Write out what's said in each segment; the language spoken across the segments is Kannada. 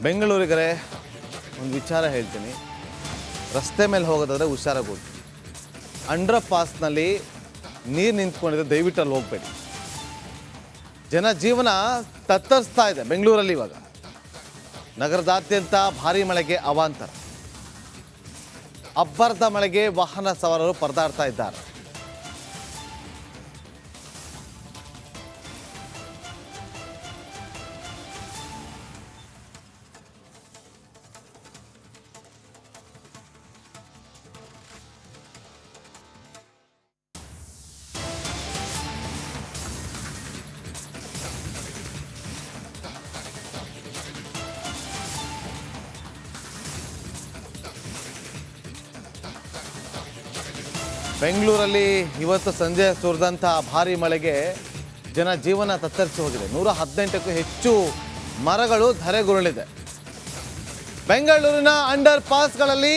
ಬೆಂಗಳೂರಿಗರೇ ಒಂದು ವಿಚಾರ ಹೇಳ್ತೀನಿ. ರಸ್ತೆ ಮೇಲೆ ಹೋಗೋದಾದರೆ ಹುಷಾರಾಗಿ ಹೋಗಿ. ಅಂಡರ್ ಪಾಸ್ನಲ್ಲಿ ನೀರು ನಿಂತ್ಕೊಂಡಿದ್ರೆ ದಯವಿಟ್ಟು ಅಲ್ಲಿ ಹೋಗಬೇಡಿ. ಜನ ಜೀವನ ತತ್ತರಿಸ್ತಾ ಇದೆ ಬೆಂಗಳೂರಲ್ಲಿ. ಇವಾಗ ನಗರದಾದ್ಯಂತ ಭಾರೀ ಮಳೆಗೆ ಅವಾಂತರ. ಅಬ್ಬರದ ಮಳೆಗೆ ವಾಹನ ಸವಾರರು ಪರದಾಡ್ತಾ ಇದ್ದಾರೆ. ಬೆಂಗಳೂರಲ್ಲಿ ಇವತ್ತು ಸಂಜೆ ಸುರಿದಂಥ ಭಾರೀ ಮಳೆಗೆ ಜನ ಜೀವನ ತತ್ತರಿಸಿ ಹೋಗಿದೆ. 118ಕ್ಕೂ ಹೆಚ್ಚು ಮರಗಳು ಧರೆಗುರುಳಿದೆ. ಬೆಂಗಳೂರಿನ ಅಂಡರ್ ಪಾಸ್ಗಳಲ್ಲಿ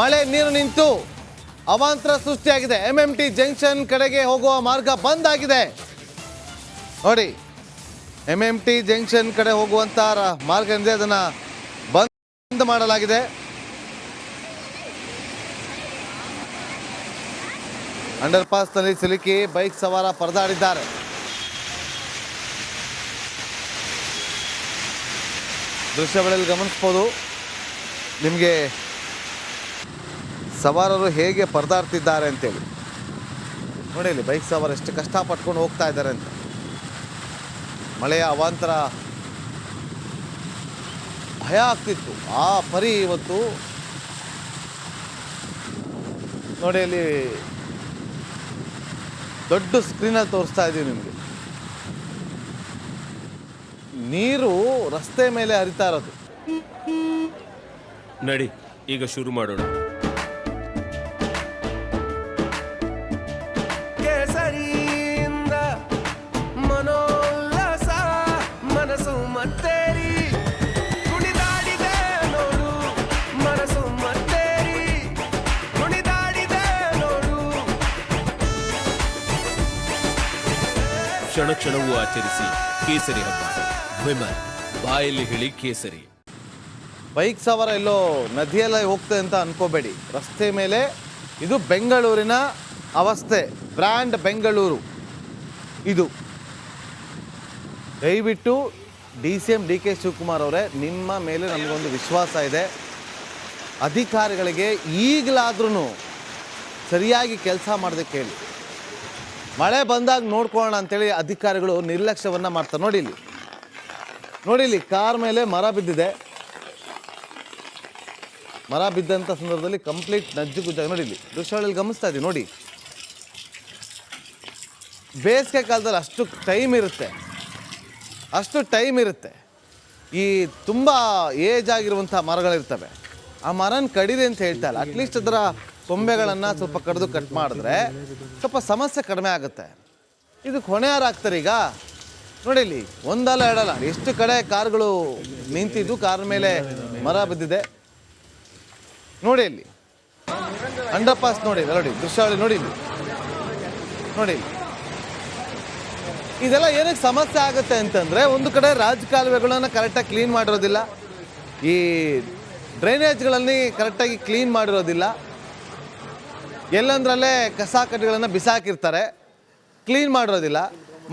ಮಳೆ ನೀರು ನಿಂತು ಅವಾಂತರ ಸೃಷ್ಟಿಯಾಗಿದೆ. MMT ಜಂಕ್ಷನ್ ಕಡೆಗೆ ಹೋಗುವ ಮಾರ್ಗ ಬಂದ್ ಆಗಿದೆ. ನೋಡಿ, MMT ಜಂಕ್ಷನ್ ಕಡೆ ಹೋಗುವಂಥ ಮಾರ್ಗ ಏನಿದೆ ಅದನ್ನು ಬಂದ್ ಮಾಡಲಾಗಿದೆ. ಅಂಡರ್ ಪಾಸ್ನಲ್ಲಿ ಸಿಲುಕಿ ಬೈಕ್ ಸವಾರ ಪರದಾಡಿದ್ದಾರೆ. ದೃಶ್ಯಗಳಲ್ಲಿ ಗಮನಿಸ್ಬೋದು ನಿಮಗೆ ಸವಾರರು ಹೇಗೆ ಪರದಾಡ್ತಿದ್ದಾರೆ ಅಂತೇಳಿ. ನೋಡಿ ಇಲ್ಲಿ ಬೈಕ್ ಸವಾರ ಎಷ್ಟು ಕಷ್ಟಪಟ್ಕೊಂಡು ಹೋಗ್ತಾ ಇದ್ದಾರೆ ಅಂತ. ಮಳೆಯ ಅವಾಂತರ ಭಯ ಆಗ್ತಿತ್ತು. ಆ ಪರಿ ಇವತ್ತು ನೋಡಿ ಅಲ್ಲಿ ದೊಡ್ಡ ಸ್ಕ್ರೀನಲ್ಲಿ ತೋರಿಸ್ತಾ ಇದ್ದೀವಿ ನಿಮಗೆ. ನೀರು ರಸ್ತೆ ಮೇಲೆ ಹರಿತಾ ಇರೋದು. ನಡಿ ಈಗ ಶುರು ಮಾಡೋಣ. ಕೇಸರಿಯಿಂದ ಮನೋಲ್ಲಾಸ ಮನಸ್ಸು ಮತ್ತೇರಿ ಕುಣಿದಾಡಿದೆ ನೋಡು, ಮನಸ್ಸು ಮತ್ತೇರಿ ಕುಣಿದಾಡಿದೆ ನೋಡು. ಕ್ಷಣ ಕ್ಷಣವೂ ಆಚರಿಸಿ ಕೇಸರಿ ಹಬ್ಬ. ವಿಮಲ್ ಬಾಯಲ್ಲಿ ಹೇಳಿ ಕೇಸರಿ. ಬೈಕ್ ಸವಾರ ಎಲ್ಲೋ ನದಿಯೆಲ್ಲ ಹೋಗ್ತದೆ ಅಂತ ಅನ್ಕೋಬೇಡಿ. ರಸ್ತೆ ಮೇಲೆ ಇದು ಬೆಂಗಳೂರಿನ ಅವಸ್ಥೆ. ಬ್ರ್ಯಾಂಡ್ ಬೆಂಗಳೂರು ಇದು. ದಯವಿಟ್ಟು DCM DK ಶಿವಕುಮಾರ್ ಅವರೇ, ನಿಮ್ಮ ಮೇಲೆ ನಮಗೊಂದು ವಿಶ್ವಾಸ ಇದೆ. ಅಧಿಕಾರಿಗಳಿಗೆ ಈಗಲಾದ್ರೂ ಸರಿಯಾಗಿ ಕೆಲಸ ಮಾಡೋದಕ್ಕೆ ಹೇಳಿ. ಮಳೆ ಬಂದಾಗ ನೋಡ್ಕೊಳ್ಳೋಣ ಅಂತೇಳಿ ಅಧಿಕಾರಿಗಳು ನಿರ್ಲಕ್ಷ್ಯವನ್ನು ಮಾಡ್ತಾರೆ. ನೋಡಿ ಇಲ್ಲಿ ಕಾರ್ ಮೇಲೆ ಮರ ಬಿದ್ದಿದೆ. ಮರ ಬಿದ್ದಂಥ ಸಂದರ್ಭದಲ್ಲಿ ಕಂಪ್ಲೀಟ್ ನಜ್ಜುಗುಜ್ಜಾಗಿ ನೋಡಿ ಇಲ್ಲಿ ದೃಶ್ಯಗಳಲ್ಲಿ ಗಮನಿಸ್ತಾ ಇದ್ದೀವಿ. ನೋಡಿ, ಬೇಸಿಗೆ ಕಾಲದಲ್ಲಿ ಅಷ್ಟು ಟೈಮ್ ಇರುತ್ತೆ. ಈ ತುಂಬ ಏಜ್ ಆಗಿರುವಂಥ ಮರಗಳಿರ್ತವೆ. ಆ ಮರನ ಕಡಿದೆ ಅಂತ ಹೇಳ್ತಾ ಇಲ್ಲ. ಅಟ್ಲೀಸ್ಟ್ ಅದರ ಕೊಂಬೆಗಳನ್ನು ಸ್ವಲ್ಪ ಕಟ್ ಮಾಡಿದ್ರೆ ಸ್ವಲ್ಪ ಸಮಸ್ಯೆ ಕಡಿಮೆ ಆಗುತ್ತೆ. ಇದಕ್ಕೆ ಹೊಣೆ ಯಾರಾಗ್ತಾರೆ ಈಗ? ನೋಡಿ ಇಲ್ಲಿ ಒಂದಲ್ಲ ಎರಡಲ್ಲ ಎಷ್ಟು ಕಡೆ ಕಾರ್ಗಳು ನಿಂತಿದ್ದು, ಕಾರ್ ಮೇಲೆ ಮರ ಬಿದ್ದಿದೆ. ನೋಡಿ ಇಲ್ಲಿ ಅಂಡರ್ ಪಾಸ್ ನೋಡಿ ದೃಶ್ಯಾವಳಿ ನೋಡಿ ಇಲ್ಲಿ. ಇದೆಲ್ಲ ಏನಕ್ಕೆ ಸಮಸ್ಯೆ ಆಗುತ್ತೆ ಅಂತಂದರೆ, ಒಂದು ಕಡೆ ರಾಜಕಾಲುವೆಗಳನ್ನು ಕರೆಕ್ಟಾಗಿ ಕ್ಲೀನ್ ಮಾಡಿರೋದಿಲ್ಲ, ಈ ಡ್ರೈನೇಜ್ಗಳಲ್ಲಿ ಕರೆಕ್ಟಾಗಿ ಕ್ಲೀನ್ ಮಾಡಿರೋದಿಲ್ಲ, ಎಲ್ಲಂದ್ರಲ್ಲೇ ಕಸ ಕಡ್ಡಿಗಳನ್ನು ಬಿಸಾಕಿರ್ತಾರೆ, ಕ್ಲೀನ್ ಮಾಡಿರೋದಿಲ್ಲ.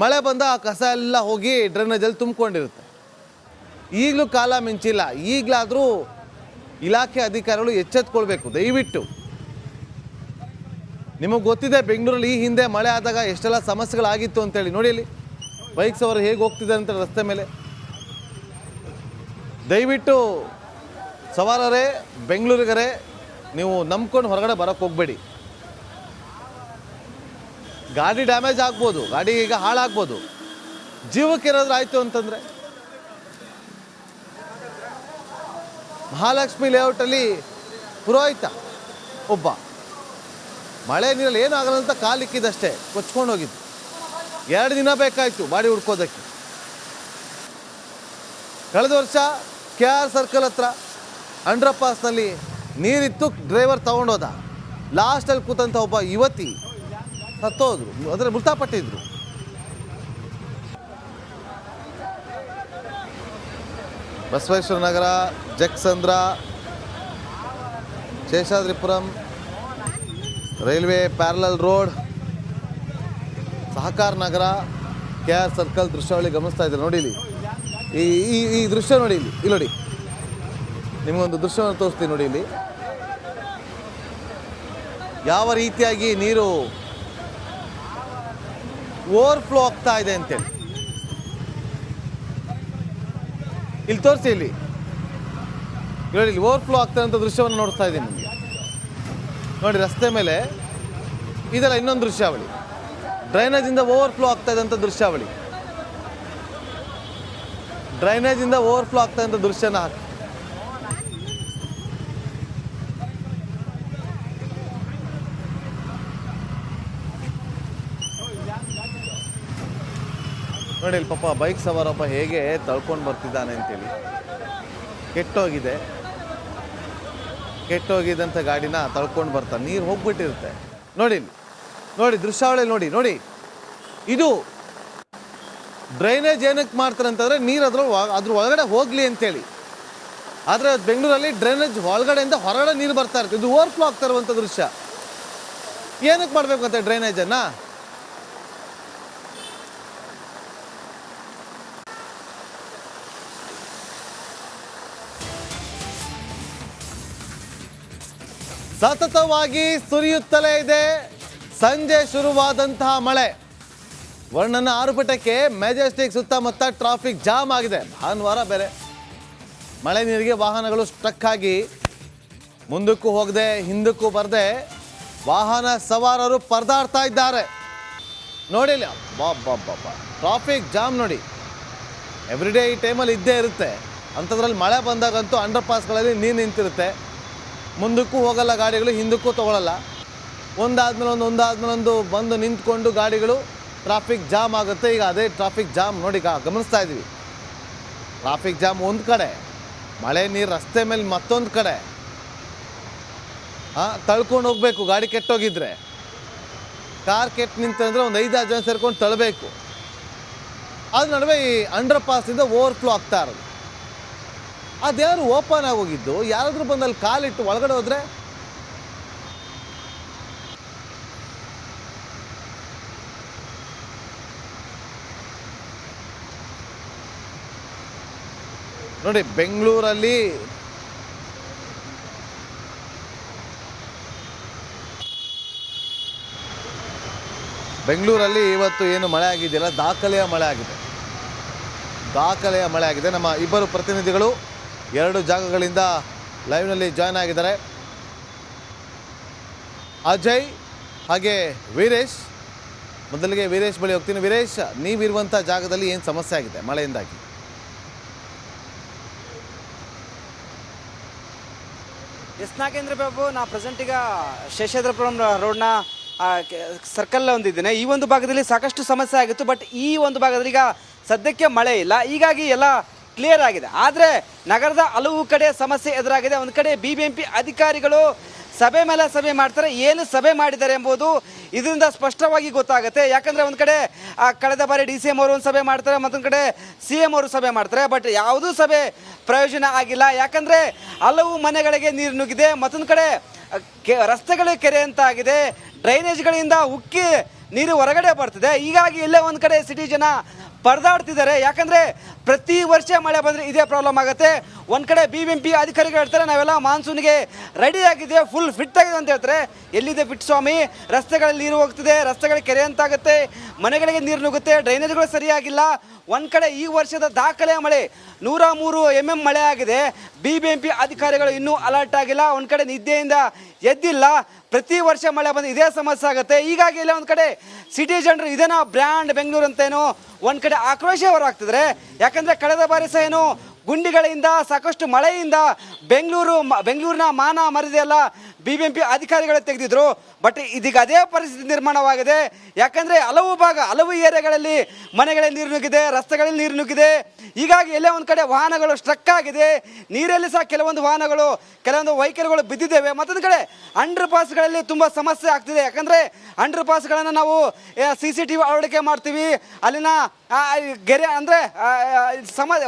ಮಳೆ ಬಂದ ಆ ಕಸ ಎಲ್ಲ ಹೋಗಿ ಡ್ರೈನೇಜಲ್ಲಿ ತುಂಬಿಕೊಂಡಿರುತ್ತೆ. ಈಗಲೂ ಕಾಲ ಮಿಂಚಿಲ್ಲ. ಈಗಲಾದರೂ ಇಲಾಖೆ ಅಧಿಕಾರಿಗಳು ಎಚ್ಚೆತ್ಕೊಳ್ಬೇಕು ದಯವಿಟ್ಟು. ನಿಮಗೆ ಗೊತ್ತಿದೆ ಬೆಂಗಳೂರಲ್ಲಿ ಈ ಹಿಂದೆ ಮಳೆ ಆದಾಗ ಎಷ್ಟೆಲ್ಲ ಸಮಸ್ಯೆಗಳಾಗಿತ್ತು ಅಂತೇಳಿ. ನೋಡಿ ಇಲ್ಲಿ ಬೈಕ್ ಸವಾರರು ಹೇಗೆ ಹೋಗ್ತಿದ್ದಾರೆ ಅಂತ ರಸ್ತೆ ಮೇಲೆ. ದಯವಿಟ್ಟು ಸವಾರರೇ, ಬೆಂಗಳೂರಿಗರೇ, ನೀವು ನಂಬ್ಕೊಂಡು ಹೊರಗಡೆ ಬರೋಕ್ಕೆ ಹೋಗಬೇಡಿ. ಗಾಡಿ ಡ್ಯಾಮೇಜ್ ಆಗ್ಬೋದು, ಗಾಡಿ ಈಗ ಹಾಳಾಗ್ಬೋದು. ಜೀವಕ್ಕೆ ಏನಾದರೂ ಆಯಿತು ಅಂತಂದರೆ, ಮಹಾಲಕ್ಷ್ಮಿ ಲೇಔಟಲ್ಲಿ ಪುರೋಹಿತ ಒಬ್ಬ ಮಳೆ ನೀರಲ್ಲಿ ಏನೂ ಆಗಲ್ಲ ಅಂತ ಕಾಲಿಕ್ಕಿದಷ್ಟೇ ಕೊಚ್ಕೊಂಡು ಹೋಗಿದ್ದು. 2 ದಿನ ಬೇಕಾಯಿತು ಬಾಡಿ ಹುಡ್ಕೋದಕ್ಕೆ. ಕಳೆದ ವರ್ಷ KR ಸರ್ಕಲ್ ಹತ್ರ ಅಂಡರ್ ಪಾಸ್ನಲ್ಲಿ ನೀರಿತ್ತು, ಡ್ರೈವರ್ ತಗೊಂಡೋದ. ಲಾಸ್ಟಲ್ಲಿ ಕೂತಂಥ ಒಬ್ಬ ಯುವತಿ ಸತ್ತೋದ್ರು, ಅಂದರೆ Basaveshwara Nagar, ಜಕ್ಸಂದ್ರ, Seshadripuram, railway parallel road, ಸಹಕಾರ ನಗರ, KR ಸರ್ಕಲ್ ದೃಶ್ಯಾವಳಿ ಗಮನಿಸ್ತಾ ಇದ್ದಾರೆ. ನೋಡಿ ಇಲ್ಲಿ ಈ ದೃಶ್ಯ ನೋಡಿ, ಇಲ್ಲಿ ನೋಡಿ, ನಿಮಗೊಂದು ದೃಶ್ಯವನ್ನು ತೋರಿಸ್ತೀನಿ ನೋಡಿ. ಇಲ್ಲಿ ಯಾವ ರೀತಿಯಾಗಿ ನೀರು ಓವರ್ಫ್ಲೋ ಆಗ್ತಾ ಇದೆ ಅಂತೇಳಿ ಇಲ್ಲಿ ತೋರಿಸಿ. ಇಲ್ಲಿ ನೋಡಿ, ಇಲ್ಲಿ ಓವರ್ಫ್ಲೋ ಆಗ್ತಾ ಇರೋಂಥ ದೃಶ್ಯವನ್ನು ನೋಡ್ತಾ ಇದ್ದೀನಿ ನಿಮಗೆ. ನೋಡಿ, ರಸ್ತೆ ಮೇಲೆ ಇದೆಲ್ಲ ಇನ್ನೊಂದು ದೃಶ್ಯಾವಳಿ, ಡ್ರೈನೇಜಿಂದ ಓವರ್ಫ್ಲೋ ಆಗ್ತಾ ಇದ್ದಂಥ ದೃಶ್ಯಾವಳಿ. ಡ್ರೈನೇಜಿಂದ ಓವರ್ಫ್ಲೋ ಆಗ್ತಾ ಇದ್ದಂಥ ದೃಶ್ಯನ ಹಾಕಿ. ನೋಡಿ, ಇಲ್ಲಿ ಪಾಪ ಬೈಕ್ ಸವಾರಪ್ಪ ಹೇಗೆ ತಳ್ಕೊಂಡು ಬರ್ತಿದ್ದಾನೆ ಅಂತೇಳಿ. ಕೆಟ್ಟೋಗಿದ್ದಂಥ ಗಾಡಿನ ತಳ್ಕೊಂಡು ಬರ್ತಾನೆ, ನೀರು ಹೋಗ್ಬಿಟ್ಟಿರುತ್ತೆ. ನೋಡಿ ನೋಡಿ ದೃಶ್ಯಾವಳಿ ನೋಡಿ. ನೋಡಿ, ಇದು ಡ್ರೈನೇಜ್ ಏನಕ್ಕೆ ಮಾಡ್ತಾರೆ ಅಂತಂದರೆ ನೀರು ಅದ್ರ ಒಳಗಡೆ ಹೋಗಲಿ ಅಂತೇಳಿ. ಆದರೆ ಬೆಂಗಳೂರಲ್ಲಿ ಡ್ರೈನೇಜ್ ಒಳಗಡೆಯಿಂದ ಹೊರಗಡೆ ನೀರು ಬರ್ತಾ ಇರುತ್ತೆ. ಇದು ಓವರ್ಫ್ಲೋ ಆಗ್ತಾ ಇರುವಂಥ ದೃಶ್ಯ. ಏನಕ್ಕೆ ಮಾಡಬೇಕು ಅಂತ ಡ್ರೈನೇಜನ್ನು? ಸತತವಾಗಿ ಸುರಿಯುತ್ತಲೇ ಇದೆ ಸಂಜೆ ಶುರುವಾದಂತಹ ಮಳೆ. ವರ್ಣನ ಆರುಪಟಕ್ಕೆ ಮೆಜೆಸ್ಟಿಕ್ ಸುತ್ತಮುತ್ತ ಟ್ರಾಫಿಕ್ ಜಾಮ್ ಆಗಿದೆ. ಭಾನುವಾರ ಬೇರೆ ಮಳೆ ನೀರಿಗೆ ವಾಹನಗಳು ಸ್ಟ್ರಕ್ ಆಗಿ ಮುಂದಕ್ಕೂ ಹೋಗದೆ ಹಿಂದಕ್ಕೂ ಬರದೆ ವಾಹನ ಸವಾರರು ಪರದಾಡ್ತಾ ಇದ್ದಾರೆ. ನೋಡಿ, ಟ್ರಾಫಿಕ್ ಜಾಮ್ ನೋಡಿ. ಎವ್ರಿಡೇ ಈ ಟೈಮಲ್ಲಿ ಇದ್ದೇ ಇರುತ್ತೆ. ಅಂಥದ್ರಲ್ಲಿ ಮಳೆ ಬಂದಾಗಂತೂ ಅಂಡರ್ ಪಾಸ್ಗಳಲ್ಲಿ ನೀರು ನಿಂತಿರುತ್ತೆ. ಮುಂದಕ್ಕೂ ಹೋಗಲ್ಲ ಗಾಡಿಗಳು, ಹಿಂದಕ್ಕೂ ತೊಗೊಳ್ಳಲ್ಲ. ಒಂದಾದ್ಮೇಲೆ ಒಂದು ಬಂದು ನಿಂತ್ಕೊಂಡು ಗಾಡಿಗಳು ಟ್ರಾಫಿಕ್ ಜಾಮ್ ಆಗುತ್ತೆ. ಈಗ ಅದೇ ಟ್ರಾಫಿಕ್ ಜಾಮ್ ನೋಡಿ, ಗಮನಿಸ್ತಾ ಇದ್ದೀವಿ. ಟ್ರಾಫಿಕ್ ಜಾಮ್ ಒಂದು ಕಡೆ, ಮಳೆ ನೀರು ರಸ್ತೆ ಮೇಲೆ ಮತ್ತೊಂದು ಕಡೆ. ತಳ್ಕೊಂಡು ಹೋಗಬೇಕು ಗಾಡಿ ಕೆಟ್ಟೋಗಿದ್ರೆ. ಕಾರ್ ಕೆಟ್ಟು ನಿಂತಂದರೆ ಒಂದು 5-6 ಜನ ಸೇರ್ಕೊಂಡು ತಳ್ಳಬೇಕು. ಅದ್ರ ನಡುವೆ ಈ ಅಂಡರ್ ಪಾಸಿಂದ ಓವರ್ಫ್ಲೋ ಆಗ್ತಾ ಇರೋದು. ಅದ್ಯಾರು ಓಪನ್ ಆಗೋಗಿದ್ದು, ಯಾರಾದರೂ ಬಂದಲ್ಲಿ ಕಾಲಿಟ್ಟು ಒಳಗಡೆ ಹೋದರೆ ನೋಡಿ. ಬೆಂಗಳೂರಲ್ಲಿ ಇವತ್ತು ಏನು ಮಳೆ ಆಗಿದೆಯಲ್ಲ, ದಾಖಲೆಯ ಮಳೆ ಆಗಿದೆ. ನಮ್ಮ ಇಬ್ಬರು ಪ್ರತಿನಿಧಿಗಳು 2 ಜಾಗಗಳಿಂದ ಲೈವ್ನಲ್ಲಿ ಜಾಯ್ನ್ ಆಗಿದ್ದಾರೆ. ಅಜಯ್ ಹಾಗೆ ವೀರೇಶ್. ಮೊದಲಿಗೆ ವೀರೇಶ್ ಬಳಿ ಹೋಗ್ತೀನಿ. ವೀರೇಶ್, ನೀವಿರುವಂಥ ಜಾಗದಲ್ಲಿ ಏನು ಸಮಸ್ಯೆ ಆಗಿದೆ ಮಳೆಯಿಂದಾಗಿ? ಎಸ್ ನಾಗೇಂದ್ರ ಬಾಬು, ನಾ ಪ್ರೆಸೆಂಟ್ ಈಗ ಶೇಷಾದ್ರಿಪುರಂ ರೋಡ್ನ ಸರ್ಕಲ್ ಹೊಂದಿದ್ದೇನೆ. ಈ ಒಂದು ಭಾಗದಲ್ಲಿ ಸಾಕಷ್ಟು ಸಮಸ್ಯೆ ಆಗಿತ್ತು. ಬಟ್ ಈ ಒಂದು ಭಾಗದಲ್ಲಿ ಈಗ ಸದ್ಯಕ್ಕೆ ಮಳೆ ಇಲ್ಲ, ಹೀಗಾಗಿ ಎಲ್ಲ ಕ್ಲಿಯರ್ ಆಗಿದೆ. ಆದರೆ ನಗರದ ಹಲವು ಕಡೆ ಸಮಸ್ಯೆ ಎದುರಾಗಿದೆ. ಒಂದು ಕಡೆ BBMP ಅಧಿಕಾರಿಗಳು ಸಭೆ ಮೇಲೆ ಸಭೆ ಮಾಡ್ತಾರೆ. ಏನು ಸಭೆ ಮಾಡಿದ್ದಾರೆ ಎಂಬುದು ಇದರಿಂದ ಸ್ಪಷ್ಟವಾಗಿ ಗೊತ್ತಾಗುತ್ತೆ. ಯಾಕಂದರೆ ಒಂದು ಕಡೆ ಕಳೆದ ಬಾರಿ DCM ಅವರು ಒಂದು ಸಭೆ ಮಾಡ್ತಾರೆ, ಮತ್ತೊಂದು ಕಡೆ CM ಅವರು ಸಭೆ ಮಾಡ್ತಾರೆ. ಬಟ್ ಯಾವುದೂ ಸಭೆ ಪ್ರಯೋಜನ ಆಗಿಲ್ಲ. ಯಾಕಂದರೆ ಹಲವು ಮನೆಗಳಿಗೆ ನೀರು ನುಗ್ಗಿದೆ, ಮತ್ತೊಂದು ಕಡೆ ರಸ್ತೆಗಳು ಕೆರೆ ಅಂತ ಆಗಿದೆ, ಡ್ರೈನೇಜ್ಗಳಿಂದ ಉಕ್ಕಿ ನೀರು ಹೊರಗಡೆ ಬರ್ತಿದೆ. ಹೀಗಾಗಿ ಇಲ್ಲೇ ಒಂದು ಕಡೆ ಸಿಟಿ ಜನ ಪರದಾಡ್ತಿದ್ದಾರೆ. ಯಾಕಂದರೆ ಪ್ರತಿ ವರ್ಷ ಮಳೆ ಬಂದರೆ ಇದೇ ಪ್ರಾಬ್ಲಮ್ ಆಗುತ್ತೆ. ಒಂದು ಕಡೆ BBMP ಅಧಿಕಾರಿಗಳು ಹೇಳ್ತಾರೆ, ನಾವೆಲ್ಲ ಮಾನ್ಸೂನ್ಗೆ ರೆಡಿ ಆಗಿದೆ, ಫುಲ್ ಫಿಟ್ ಆಗಿದೆ ಅಂತ ಹೇಳ್ತಾರೆ. ಎಲ್ಲಿದೆ ಫಿಟ್ ಸ್ವಾಮಿ? ರಸ್ತೆಗಳಲ್ಲಿ ನೀರು ಹೋಗ್ತಿದೆ, ರಸ್ತೆಗಳು ಕೆರೆ ಅಂತಾಗುತ್ತೆ, ಮನೆಗಳಿಗೆ ನೀರು ನುಗ್ಗುತ್ತೆ, ಡ್ರೈನೇಜ್ಗಳು ಸರಿಯಾಗಿಲ್ಲ. ಒಂದು ಕಡೆ ಈ ವರ್ಷದ ದಾಖಲೆಯ ಮಳೆ 103 mm ಮಳೆ ಆಗಿದೆ. BBMP ಅಧಿಕಾರಿಗಳು ಇನ್ನೂ ಅಲರ್ಟ್ ಆಗಿಲ್ಲ, ಒಂದು ಕಡೆ ನಿದ್ದೆಯಿಂದ ಎದ್ದಿಲ್ಲ. ಪ್ರತಿ ವರ್ಷ ಮಳೆ ಬಂದು ಇದೇ ಸಮಸ್ಯೆ ಆಗುತ್ತೆ. ಹೀಗಾಗಿ ಇಲ್ಲ ಒಂದು ಕಡೆ ಸಿಟಿ ಜನರು ಇದನ್ನ ಬ್ರ್ಯಾಂಡ್ ಬೆಂಗಳೂರು ಅಂತೇನೋ ಒಂದು ಕಡೆ ಆಕ್ರೋಶ ಹೊರಹಾಗ್ತಿದ್ರೆ. ಯಾಕಂದರೆ ಕಳೆದ ಬಾರಿ ಸಹ ಏನು ಗುಂಡಿಗಳಿಂದ ಸಾಕಷ್ಟು ಮಳೆಯಿಂದ ಬೆಂಗಳೂರಿನ ಮಾನ ಮರ್ಯಾದೆಯೆಲ್ಲ BBMP ಅಧಿಕಾರಿಗಳು ತೆಗೆದಿದ್ರು. ಬಟ್ ಇದೀಗ ಅದೇ ಪರಿಸ್ಥಿತಿ ನಿರ್ಮಾಣವಾಗಿದೆ. ಯಾಕಂದರೆ ಹಲವು ಏರಿಯಾಗಳಲ್ಲಿ ಮನೆಗಳಲ್ಲಿ ನೀರು ನುಗ್ಗಿದೆ, ರಸ್ತೆಗಳಲ್ಲಿ ನೀರು ನುಗ್ಗಿದೆ. ಹೀಗಾಗಿ ಎಲ್ಲೇ ಒಂದು ಕಡೆ ವಾಹನಗಳು ಸ್ಟ್ರಕ್ ಆಗಿದೆ. ನೀರಲ್ಲಿ ಸಹ ಕೆಲವೊಂದು ವೆಹಿಕಲ್ಗಳು ಬಿದ್ದಿದ್ದೇವೆ. ಮತ್ತೊಂದು ಕಡೆ ಅಂಡರ್ ಪಾಸ್ಗಳಲ್ಲಿ ತುಂಬ ಸಮಸ್ಯೆ ಆಗ್ತಿದೆ. ಯಾಕಂದರೆ ಅಂಡರ್ ಪಾಸ್ಗಳನ್ನು ನಾವು CCTV ಅಳವಡಿಕೆ ಮಾಡ್ತೀವಿ. ಅಲ್ಲಿನ ಗೆರೆ ಅಂದರೆ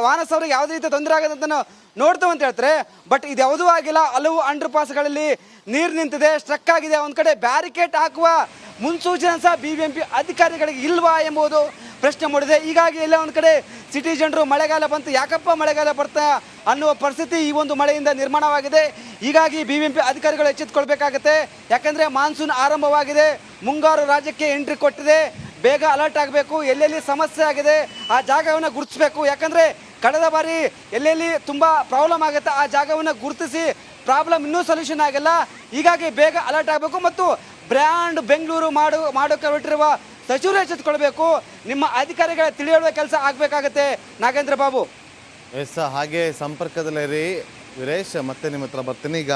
ವಾಹನ ಸವಾರಿಗೆ ಯಾವುದೇ ಆಗುತ್ತೆ, ತೊಂದರೆ ಆಗುತ್ತೆ ಅಂತ ನೋಡ್ತೇವೆ ಅಂತ ಹೇಳ್ತಾರೆ. ಬಟ್ ಇದು ಯಾವುದೂ ಆಗಿಲ್ಲ. ಹಲವು ಅಂಡರ್ ಪಾಸ್ಗಳಲ್ಲಿ ನೀರು ನಿಂತಿದೆ, ಸ್ಟ್ರಕ್ ಆಗಿದೆ. ಒಂದು ಕಡೆ ಬ್ಯಾರಿಕೇಡ್ ಹಾಕುವ ಮುನ್ಸೂಚನೆ ಸಹ BBMP ಅಧಿಕಾರಿಗಳಿಗೆ ಇಲ್ವಾ ಎಂಬುದು ಪ್ರಶ್ನೆ ಮೂಡಿದೆ. ಹೀಗಾಗಿ ಎಲ್ಲ ಒಂದು ಕಡೆ ಸಿಟಿ ಜನರು ಮಳೆಗಾಲ ಬಂತು, ಯಾಕಪ್ಪ ಮಳೆಗಾಲ ಬರ್ತಾ ಅನ್ನುವ ಪರಿಸ್ಥಿತಿ ಈ ಒಂದು ಮಳೆಯಿಂದ ನಿರ್ಮಾಣವಾಗಿದೆ. ಹೀಗಾಗಿ BBMP ಅಧಿಕಾರಿಗಳು ಎಚ್ಚೆತ್ತುಕೊಳ್ಬೇಕಾಗತ್ತೆ. ಯಾಕಂದರೆ ಮಾನ್ಸೂನ್ ಆರಂಭವಾಗಿದೆ, ಮುಂಗಾರು ರಾಜ್ಯಕ್ಕೆ ಎಂಟ್ರಿ ಕೊಟ್ಟಿದೆ. ಬೇಗ ಅಲರ್ಟ್ ಆಗಬೇಕು. ಎಲ್ಲೆಲ್ಲಿ ಸಮಸ್ಯೆ ಆಗಿದೆ ಆ ಜಾಗವನ್ನು ಗುರುತಿಸಬೇಕು. ಯಾಕಂದರೆ ಕಳೆದ ಬಾರಿ ಎಲ್ಲೆಲ್ಲಿ ತುಂಬ ಪ್ರಾಬ್ಲಮ್ ಆಗುತ್ತೆ ಆ ಜಾಗವನ್ನು ಗುರುತಿಸಿ ಪ್ರಾಬ್ಲಮ್ ಇನ್ನೂ ಸೊಲ್ಯೂಷನ್ ಆಗಿಲ್ಲ. ಹೀಗಾಗಿ ಬೇಗ ಅಲರ್ಟ್ ಆಗಬೇಕು ಮತ್ತು ಬ್ರ್ಯಾಂಡ್ ಬೆಂಗಳೂರು ಮಾಡೋಕೆ ಹೊರಟಿರುವ ಸಚಿವರು ಎಚ್ಚೆತ್ತುಕೊಳ್ಬೇಕು. ನಿಮ್ಮ ಅಧಿಕಾರಿಗಳ ತಿಳಿಯುವ ಕೆಲಸ ಆಗಬೇಕಾಗತ್ತೆ ನಾಗೇಂದ್ರ ಬಾಬು. ಎಸ್, ಹಾಗೆ ಸಂಪರ್ಕದಲ್ಲಿರಿ ವೀರೇಶ್. ಮತ್ತೆ ನಿಮ್ಮ ಹತ್ರ ಬರ್ತೀನಿ ಈಗ.